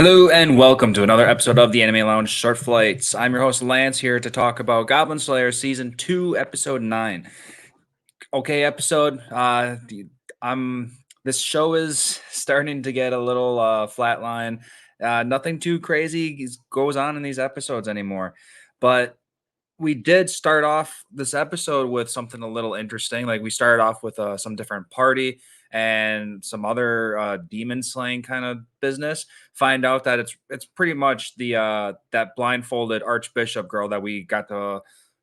Hello and welcome to another episode of the Anime Lounge Short Flights. I'm your host Lance here to talk about Goblin Slayer Season 2, Episode 9. Okay, episode. I'm this show is starting to get a little flatline. Nothing too crazy goes on in these episodes anymore. But we did start off this episode with something a little interesting. Like we started off with some different party and some other demon slaying kind of business. Find out that it's pretty much the that blindfolded archbishop girl that we got to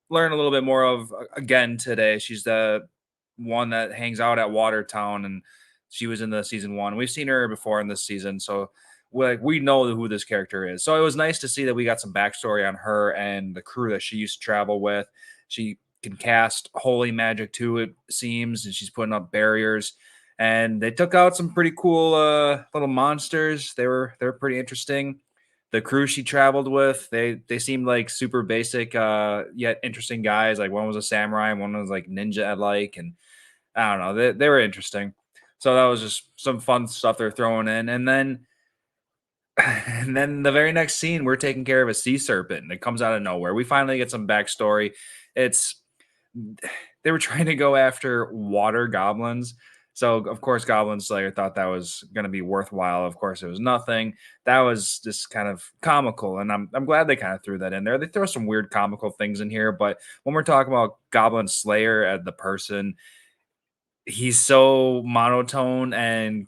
learn a little bit more of again today. She's the one that hangs out at Watertown, and she was in the season one. We've seen her before in this season, so we know who this character is. So it was nice to see that we got some backstory on her and the crew that she used to travel with. She can cast holy magic too, it seems, and she's putting up barriers. And they took out some pretty cool little monsters. They were pretty interesting. The crew she traveled with, they seemed like super basic yet interesting guys. Like one was a samurai, and one was like ninja like, and I don't know, they were interesting. So that was just some fun stuff they're throwing in. And then the very next scene, we're taking care of a sea serpent, and it comes out of nowhere. We finally get some backstory. It's they were trying to go after water goblins. So of course, Goblin Slayer thought that was going to be worthwhile. Of course, it was nothing. That was just kind of comical, and I'm glad they kind of threw that in there. They throw some weird comical things in here, but when we're talking about Goblin Slayer as the person, he's so monotone, and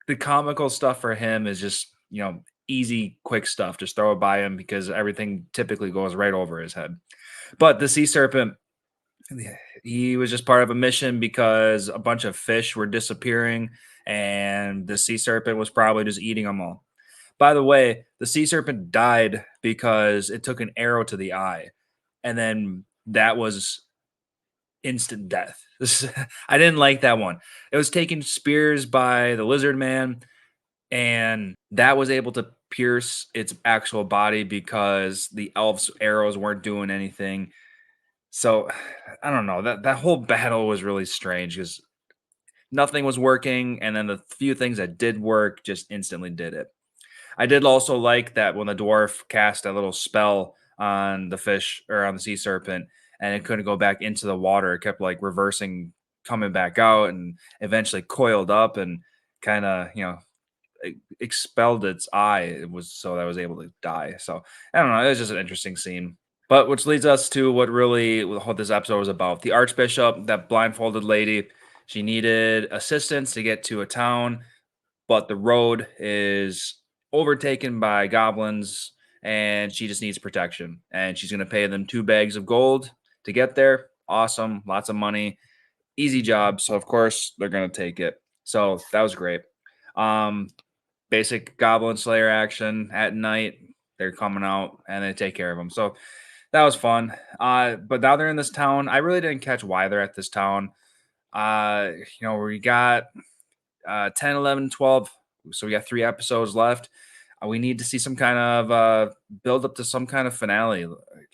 the comical stuff for him is just, easy, quick stuff. Just throw it by him because everything typically goes right over his head. But the sea serpent, he was just part of a mission because a bunch of fish were disappearing, and the sea serpent was probably just eating them all. By the way, the sea serpent died because it took an arrow to the eye, and then that was instant death. I didn't like that one. It was taking spears by the lizard man, and that was able to pierce its actual body because the elf's arrows weren't doing anything. So I don't know. That whole battle was really strange because nothing was working, and then the few things that did work just instantly did it. I did also like that when the dwarf cast a little spell on the fish or on the sea serpent, and it couldn't go back into the water. It kept like reversing, coming back out, and eventually coiled up and kind of, expelled its eye. It was so that I was able to die. So I don't know. It was just an interesting scene. But which leads us to what this episode was about. The archbishop, that blindfolded lady, she needed assistance to get to a town, but the road is overtaken by goblins, and she just needs protection. And she's going to pay them 2 bags of gold to get there. Awesome. Lots of money. Easy job. So, of course, they're going to take it. So that was great. Um, Basic Goblin Slayer action at night. They're coming out and they take care of them. So that was fun. But now they're in this town. I really didn't catch why they're at this town. We got 10, 11, 12. So we got 3 episodes left. We need to see some kind of build up to some kind of finale.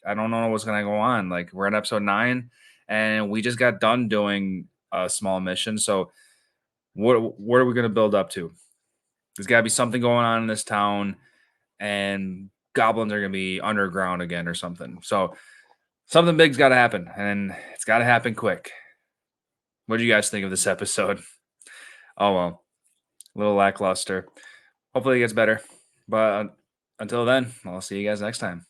I don't know what's going to go on. Like we're in episode 9, and we just got done doing a small mission. So what are we going to build up to? There's got to be something going on in this town, and goblins are going to be underground again or something. So something big's got to happen, and it's got to happen quick. What do you guys think of this episode? Oh well, a little lackluster. Hopefully it gets better. But until then, I'll see you guys next time.